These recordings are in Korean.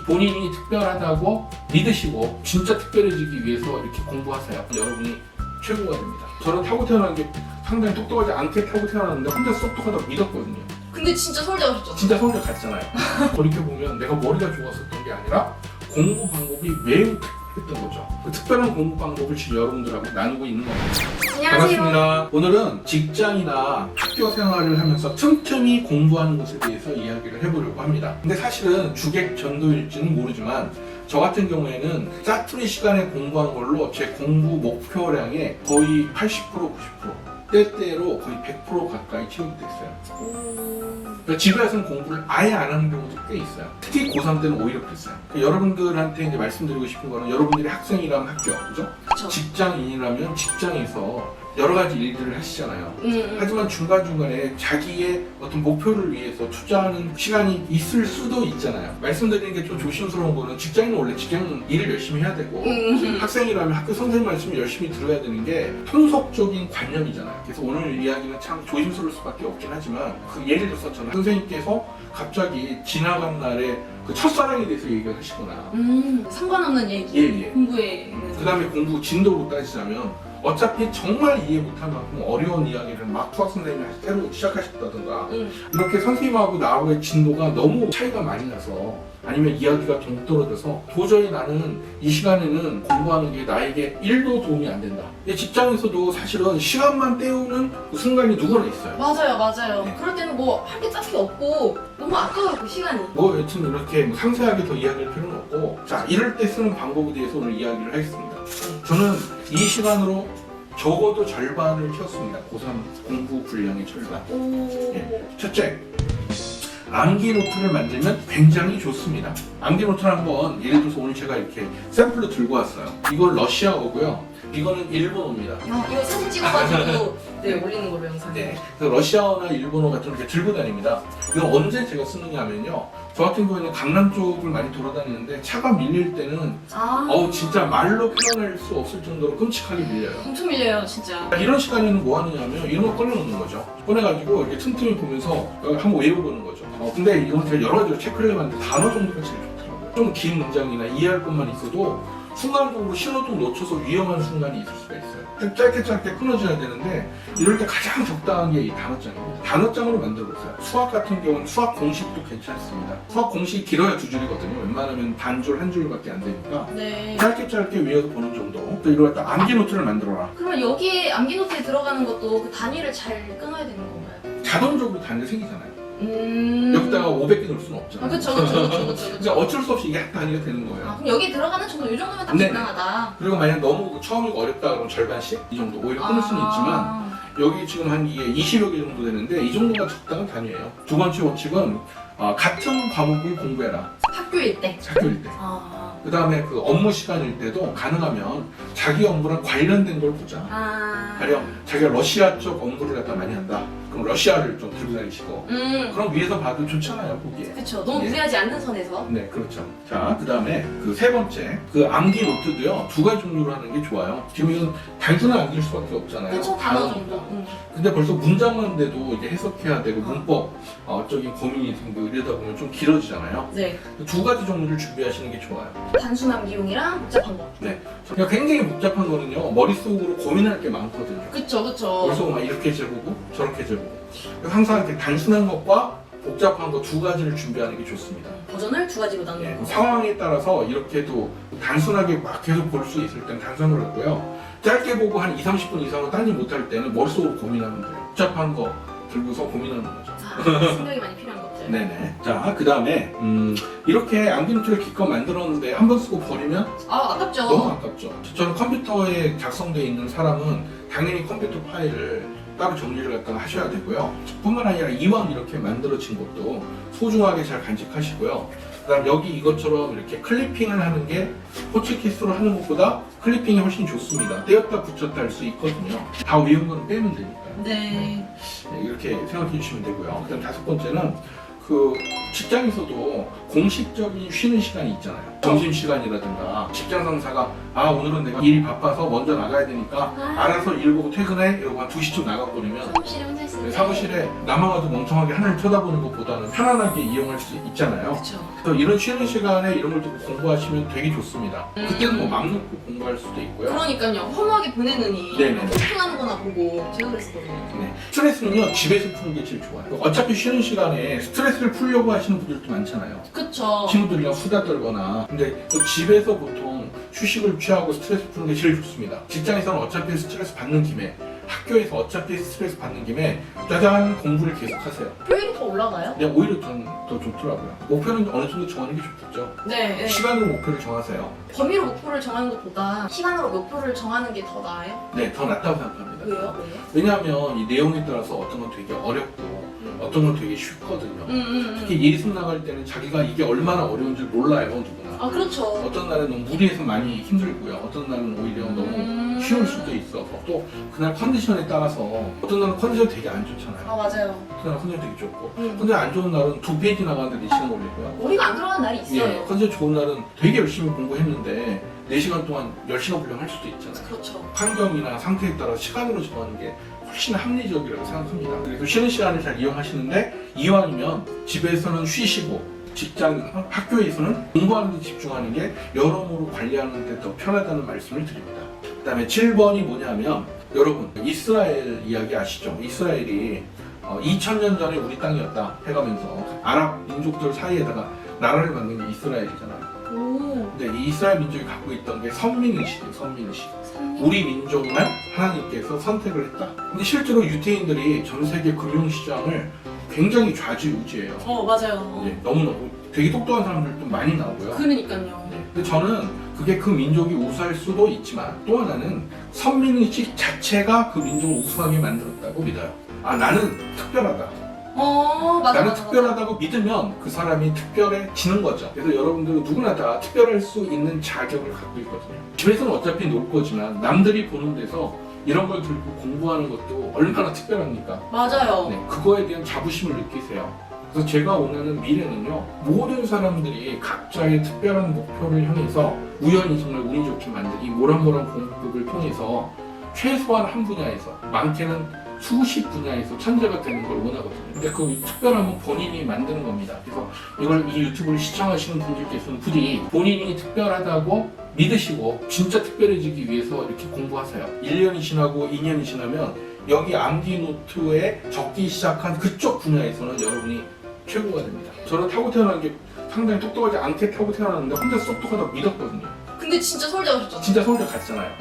본인이 특별하다고 믿으시고 진짜 특별해지기 위해서 이렇게 공부하세요. 여러분이 최고가 됩니다. 저는 타고 태어난 게 상당히 똑똑하지 않게 타고 태어났는데 혼자 똑똑하다고 믿었거든요. 근데 진짜 서울대 가셨죠? 진짜 서울대 갔잖아요. 돌이켜보면 내가 머리가 좋았었던 게 아니라 공부 방법이 매우 특별했던 거죠. 그 특별한 공부 방법을 지금 여러분들하고 나누고 있는 겁니다. 안녕하세요. 반갑습니다. 오늘은 직장이나 학교 생활을 하면서 틈틈이 공부하는 것에 대해서 이야기를 해보려고 합니다. 근데 사실은 주객 전도일지는 모르지만 저 같은 경우에는 짜투리 시간에 공부한 걸로 제 공부 목표량의 거의 80% 90% 때때로 거의 100% 가까이 채우게 됐어요. 그러니까 집에 와서는 공부를 아예 안 하는 경우도 꽤 있어요. 특히 고3 때는 오히려 그랬어요. 그러니까 여러분들한테 이제 말씀드리고 싶은 거는 여러분들이 학생이라면 학교, 그죠? 그쵸. 직장인이라면 직장에서 여러 가지 일들을 하시잖아요. 하지만 중간중간에 자기의 어떤 목표를 위해서 투자하는 시간이 있을 수도 있잖아요. 말씀드리는 게 좀 조심스러운 거는 직장인은 원래 직장 일을 열심히 해야 되고 학생이라면 학교 선생님 말씀을 열심히 들어야 되는 게 통속적인 관념이잖아요. 그래서 오늘 이야기는 참 조심스러울 수밖에 없긴 하지만 그 예를 들어서 저는 선생님께서 갑자기 지나간 날에 그 첫사랑에 대해서 얘기를 하시거나 상관없는 얘기 예. 공부에 그 다음에 공부 진도로 따지자면 어차피 정말 이해 못할 만큼 어려운 이야기를 막 수학 선생님이 새로 시작하셨다든가 이렇게 선생님하고 나하고의 진도가 너무 차이가 많이 나서 아니면 이야기가 동떨어져서 도저히 나는 이 시간에는 공부하는 게 나에게 1도 도움이 안 된다. 직장에서도 사실은 시간만 때우는 그 순간이 누구나 있어요. 맞아요. 네. 그럴 때는 뭐 할 게 딱히 없고 너무 아까워요 그 시간이. 뭐 여튼 이렇게 뭐 상세하게 더 이야기할 필요는 없고 자 이럴 때 쓰는 방법에 대해서 오늘 이야기를 하겠습니다. 저는 이 시간으로 적어도 절반을 채웠습니다. 고3 공부 분량의 절반. 예. 첫째, 암기 노트를 만들면 굉장히 좋습니다. 암기 노트를 한번 예를 들어서 오늘 제가 이렇게 샘플로 들고 왔어요. 이건 러시아어고요. 이거는 일본어입니다. 이거 사진 찍어가지고 네, 올리는 걸로 영상. 네, 그래서 러시아어나 일본어 같은 거 이렇게 들고 다닙니다. 이거 언제 제가 쓰느냐 하면요. 저 같은 경우에는 강남 쪽을 많이 돌아다니는데 차가 밀릴 때는 진짜 말로 표현할 수 없을 정도로 끔찍하게 밀려요. 엄청 밀려요 진짜. 이런 시간에는 뭐 하느냐면 이런 거 꺼내놓는 거죠. 꺼내가지고 이렇게 틈틈이 보면서 한번 외워보는 거죠. 근데 이건 제가 여러 가지로 체크를 해봤는데 단어 정도가 제일 좋더라고요. 좀 긴 문장이나 이해할 것만 있어도 순간적으로 신호등 놓쳐서 위험한 순간이 있을 수가 있어요. 짧게 끊어져야 되는데 이럴 때 가장 적당한 게 이 단어장입니다. 단어장으로 만들어보세요. 수학 같은 경우는 수학 공식도 괜찮습니다. 수학 공식이 길어야 2줄이거든요. 웬만하면 반줄, 한 줄밖에 안 되니까 네. 짧게 외워서 보는 정도. 또 이걸 딱 암기 노트를 만들어라. 그러면 여기에 암기 노트에 들어가는 것도 그 단위를 잘 끊어야 되는 건가요? 자동적으로 단위가 생기잖아요. 여기다가 500개 넣을 수는 없잖아요. 그쵸. 그러니까 어쩔 수 없이 이게 한 단위가 되는 거예요. 그럼 여기 들어가는 정도 이 정도면 딱 네네. 적당하다. 그리고 만약 너무 처음이고 어렵다 그러면 절반씩 이 정도 오히려 끊을 수는 있지만 여기 지금 한 이게 20여 개 정도 되는데 이 정도가 적당한 단위예요. 두 번째 원칙은 같은 과목을 공부해라. 학교일 때. 학교일 때. 그 다음에 그 업무 시간일 때도 가능하면 자기 업무랑 관련된 걸 보자. 가령 자기가 러시아 쪽 업무를 갖다 많이 한다. 그럼 러시아를 좀 들고 다니시고 그럼 위에서 봐도 좋잖아요, 보기에. 그쵸. 너무 예. 무리하지 않는 선에서. 네, 그렇죠. 자, 그 다음에 그 세 번째, 그 암기 노트도요, 두 가지 종류로 하는 게 좋아요. 지금 이건 단순한 암기일 수밖에 없잖아요. 그쵸. 단어 단어니까. 정도. 근데 벌써 문장만 돼도 이제 해석해야 되고 문법, 적인 고민이 생기고 이러다 보면 좀 길어지잖아요. 네. 두 가지 종류를 준비하시는 게 좋아요. 단순 암기용이랑 복잡한 거. 네. 그러니까 굉장히 복잡한 거는요, 머릿속으로 고민할 게 많거든요. 그쵸. 머릿속으로 막 이렇게 재보고 저렇게 재보고. 그래서 항상 이렇게 단순한 것과 복잡한 거 두 가지를 준비하는 게 좋습니다. 버전을 두 가지로 나누는 예, 거. 상황에 따라서 이렇게도 단순하게 막 계속 볼 수 있을 때는 단순으로 하고요. 짧게 보고 한 20-30분 이상은 딴짓 못할 때는 머릿속으로 고민하면 돼요. 복잡한 거 들고서 고민하는 거죠. 생각이 많이 필요한 것들. 네네. 자, 그 다음에 이렇게 암기 노트를 기껏 만들었는데 한 번 쓰고 버리면 아깝죠. 너무 아깝죠. 저는 컴퓨터에 작성되어 있는 사람은 당연히 컴퓨터 파일을 따로 정리를 갖다가 하셔야 되고요. 뿐만 아니라 이왕 이렇게 만들어진 것도 소중하게 잘 간직하시고요. 그 다음 여기 이것처럼 이렇게 클리핑을 하는 게 호치키스로 하는 것보다 클리핑이 훨씬 좋습니다. 떼었다 붙였다 할 수 있거든요. 다 외운 거는 빼면 되니까요. 네. 이렇게 생각해 주시면 되고요. 그 다음 다섯 번째는 그 직장에서도 공식적인 쉬는 시간이 있잖아요. 점심시간이라든가 직장 상사가 오늘은 내가 일이 바빠서 먼저 나가야 되니까 알아서 일 보고 퇴근해 이러고 한 2시쯤 나가버리면 사무실에 혼자 있을 때. 사무실에 나만 와도 멍청하게 하늘 쳐다보는 것보다는 편안하게 이용할 수 있잖아요. 그쵸. 그래서 이런 쉬는 시간에 이런 걸 듣고 공부하시면 되게 좋습니다. 그때는 뭐 맘 놓고 공부할 수도 있고요. 그러니까요. 허무하게 보내느니 네네. 소풍하는 거나 보고 제가 그랬었거든요. 네. 스트레스는요 집에서 푸는 게 제일 좋아요. 어차피 쉬는 시간에 스트레스를 풀려고 하시는 분들도 많잖아요. 그쵸. 친구들이랑 수다 떨거나. 근데 또 집에서 보통 휴식을 취하고 스트레스 푸는 게 제일 좋습니다. 직장에서는 어차피 스트레스 받는 김에, 학교에서 어차피 스트레스 받는 김에 짜잔 공부를 계속하세요. 효율이 더 올라가요? 근데 오히려 저는 더 좋더라고요. 목표는 어느 정도 정하는 게 좋겠죠. 네. 시간으로 목표를 정하세요. 범위로 목표를 정하는 것보다 시간으로 목표를 정하는 게 더 나아요? 네, 더 낫다고 생각합니다. 왜요? 왜냐하면 이 내용에 따라서 어떤 건 되게 어렵고 어떤 건 되게 쉽거든요. 특히 예습 나갈 때는 자기가 이게 얼마나 어려운지 몰라요, 누구나. 아 그렇죠. 어떤 날은 너무 무리해서 많이 힘들고요. 어떤 날은 오히려 너무 쉬울 수도 있어서 또 그날 컨디션에 따라서 어떤 날은 컨디션 되게 안 좋잖아요. 아 맞아요. 어떤 날은 컨디션 되게 좋고 컨디션 안 좋은 날은 2페이지 나가는데 4시간 걸리고요. 머리가 안 들어가는 날이 있어요. 예, 컨디션 좋은 날은 되게 열심히 공부했는데 4시간 동안 10시간 분량할 수도 있잖아요. 그렇죠. 환경이나 상태에 따라 시간으로 정하는 게 훨씬 합리적이라고 생각합니다. 그래서 쉬는 시간을 잘 이용하시는데 이왕이면 집에서는 쉬시고 직장, 학교에서는 공부하는 데 집중하는 게 여러모로 관리하는 데 더 편하다는 말씀을 드립니다. 그 다음에 7번이 뭐냐면 여러분 이스라엘 이야기 아시죠? 이스라엘이 2000년 전에 우리 땅이었다 해가면서 아랍 민족들 사이에다가 나라를 만든 게 이스라엘이잖아요. 오. 근데 이 이스라엘 민족이 갖고 있던 게 선민의식이에요. 선민의식. 우리 민족만 하나님께서 선택을 했다. 근데 실제로 유태인들이 전 세계 금융시장을 굉장히 좌지우지해요. 맞아요. 네, 너무너무 되게 똑똑한 사람들도 많이 나오고요. 그러니까요. 네, 근데 저는 그게 그 민족이 우수할 수도 있지만 또 하나는 선민의식 자체가 그 민족을 우수하게 만들었다고 믿어요. 나는 특별하다. 맞아. 나는 특별하다고 믿으면 그 사람이 특별해지는 거죠. 그래서 여러분들은 누구나 다 특별할 수 있는 자격을 갖고 있거든요. 집에서는 어차피 놀 거지만 남들이 보는 데서 이런 걸 들고 공부하는 것도 얼마나 특별합니까? 맞아요. 네, 그거에 대한 자부심을 느끼세요. 그래서 제가 원하는 미래는요, 모든 사람들이 각자의 특별한 목표를 향해서 우연히 정말 운이 좋게 만든 이 모란모란 공부를 통해서 최소한 한 분야에서, 많게는 수십 분야에서 천재가 되는 걸 원하거든요. 근데 그 특별함은 본인이 만드는 겁니다. 그래서 이걸 이 유튜브를 시청하시는 분들께서는 부디 본인이 특별하다고 믿으시고 진짜 특별해지기 위해서 이렇게 공부하세요. 1년이 지나고 2년이 지나면 여기 암기 노트에 적기 시작한 그쪽 분야에서는 여러분이 최고가 됩니다. 저는 타고 태어난 게 상당히 똑똑하지 않게 타고 태어났는데 혼자서 똑똑하다고 믿었거든요. 근데 진짜 서울대 가셨죠? 진짜 서울대 갔잖아요.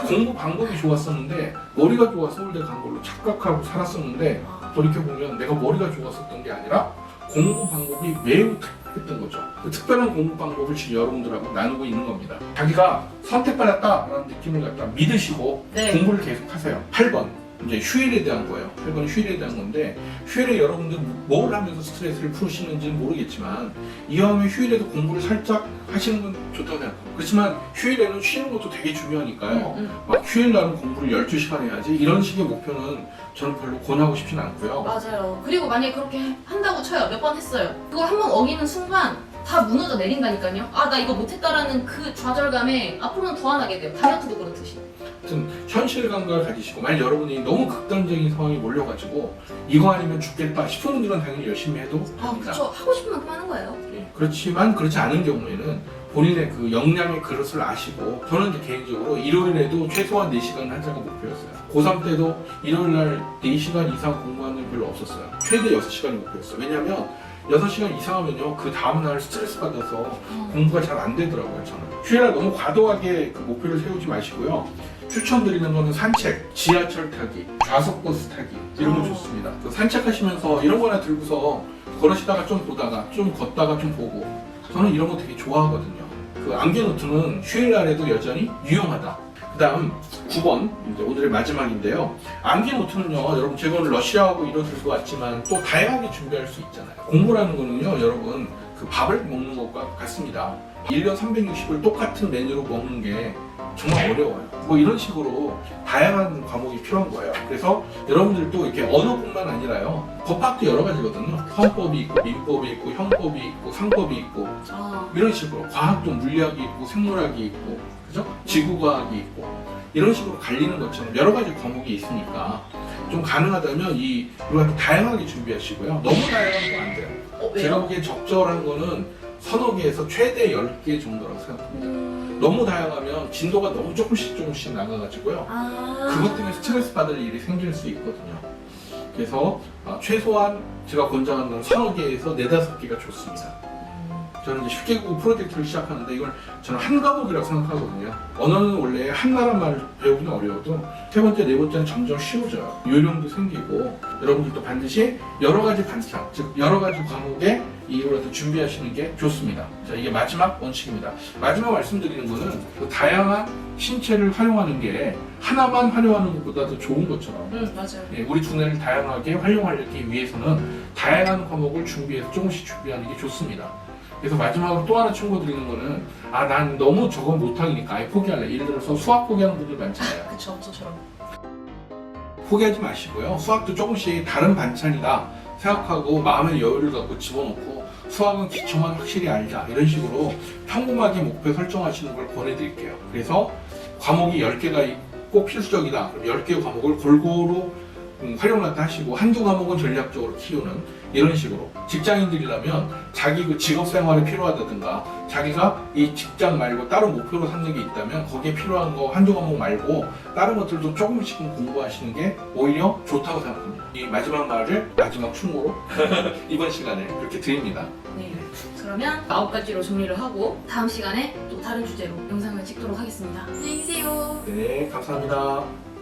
공부 방법이 좋았었는데 머리가 좋아서 서울대 간 걸로 착각하고 살았었는데 돌이켜보면 내가 머리가 좋았었던 게 아니라 공부 방법이 매우 특별했던 거죠. 그 특별한 공부 방법을 지금 여러분들하고 나누고 있는 겁니다. 자기가 선택받았다라는 느낌을 갖다 믿으시고 네. 공부를 계속하세요. 8번 이제 휴일에 대한 거예요. 8번이 휴일에 대한 건데 휴일에 여러분들 뭘 하면서 스트레스를 푸시는지는 모르겠지만 이왕이면 휴일에도 공부를 살짝 하시는 건 좋다고 생각합니다. 그렇지만 휴일에는 쉬는 것도 되게 중요하니까요. 막 휴일날은 공부를 12시간 해야지 이런 식의 목표는 저는 별로 권하고 싶지는 않고요. 맞아요. 그리고 만약에 그렇게 한다고 쳐요. 몇 번 했어요. 그걸 한 번 어기는 순간 다 무너져 내린다니까요. 나 이거 못했다라는 그 좌절감에 앞으로는 더 안 하게 돼요. 다이어트도 그렇듯이. 하여튼 현실 감각을 가지시고 만약 여러분이 너무 극단적인 상황이 몰려가지고 이거 아니면 죽겠다 싶은 분들은 당연히 열심히 해도 됩니다. 그렇죠. 하고 싶은 만큼 하는 거예요. 예, 그렇지만 그렇지 않은 경우에는 본인의 그 역량의 그릇을 아시고 저는 이제 개인적으로 일요일에도 최소한 4시간 하자가 목표였어요. 고3 때도 일요일날 4시간 이상 공부하는 게 별로 없었어요. 최대 6시간이 목표였어요. 왜냐면 6시간 이상 하면요 그 다음날 스트레스 받아서 공부가 잘 안 되더라고요. 저는 휴일날 너무 과도하게 그 목표를 세우지 마시고요. 추천드리는 거는 산책, 지하철 타기, 좌석버스 타기 이런 거 좋습니다. 그 산책하시면서 이런 거나 들고서 걸으시다가 좀 보다가 좀 걷다가 좀 보고 저는 이런 거 되게 좋아하거든요. 그 암기 노트는 휴일날에도 여전히 유용하다. 그 다음 9번 이제 오늘의 마지막인데요. 암기 노트는요 여러분 제가 오늘 러시아하고 이런 들고 왔지만 또 다양하게 준비할 수 있잖아요. 공부라는 거는요 여러분 그 밥을 먹는 것과 같습니다. 1년 360을 똑같은 메뉴로 먹는 게 정말 어려워요. 뭐 이런 식으로 다양한 과목이 필요한 거예요. 그래서 여러분들도 이렇게 언어뿐만 아니라요. 법학도 여러 가지거든요. 헌법이 있고 민법이 있고 형법이 있고 상법이 있고 이런 식으로 과학도 물리학이 있고 생물학이 있고 그죠? 지구과학이 있고 이런 식으로 갈리는 것처럼 여러 가지 과목이 있으니까 좀 가능하다면 우리가 다양하게 준비하시고요. 너무 다양하면 또 안 돼요. 제가 보기엔 적절한 거는 서너 개에서 최대 10개 정도라고 생각합니다. 너무 다양하면 진도가 너무 조금씩 나가가지고요. 그것 때문에 스트레스 받을 일이 생길 수 있거든요. 그래서 최소한 제가 권장하는 건 서너 개에서 4-5개가 좋습니다. 저는 이제 10개국 프로젝트를 시작하는데 이걸 저는 한 과목이라고 생각하거든요. 언어는 원래 한 나라 말 배우기는 어려워도 세 번째, 네 번째는 점점 쉬워져요. 요령도 생기고 여러분들도 반드시 여러 가지 반찬, 즉 여러 가지 과목에 이걸 준비하시는 게 좋습니다. 자, 이게 마지막 원칙입니다. 마지막 말씀드리는 거는 그 다양한 신체를 활용하는 게 하나만 활용하는 것보다도 좋은 것처럼 맞아요. 예, 우리 두뇌를 다양하게 활용하기 위해서는 다양한 과목을 준비해서 조금씩 준비하는 게 좋습니다. 그래서 마지막으로 또 하나 충고드리는 거는 난 너무 저건 못하니까 아예 포기할래. 예를 들어서 수학 포기하는 분들 많잖아요. 그쵸, 저처럼. 포기하지 마시고요. 수학도 조금씩 다른 반찬이다 생각하고 마음의 여유를 갖고 집어넣고 수학은 기초만 확실히 알자 이런 식으로 평범하게 목표 설정하시는 걸 권해드릴게요. 그래서 과목이 10개가 꼭 필수적이다. 그럼 10개 과목을 골고루 활용을 하시고 한두 과목은 전략적으로 키우는 이런 식으로 직장인들이라면 자기 그 직업 생활에 필요하다든가 자기가 이 직장 말고 따로 목표로 삼는 게 있다면 거기에 필요한 거 한두 과목 말고 다른 것들도 조금씩은 공부하시는 게 오히려 좋다고 생각합니다. 이 마지막 말을 마지막 충고로 이번 시간에 그렇게 드립니다. 네. 그러면 9가지로 정리를 하고 다음 시간에 또 다른 주제로 영상을 찍도록 하겠습니다. 안녕히 계세요. 네, 감사합니다.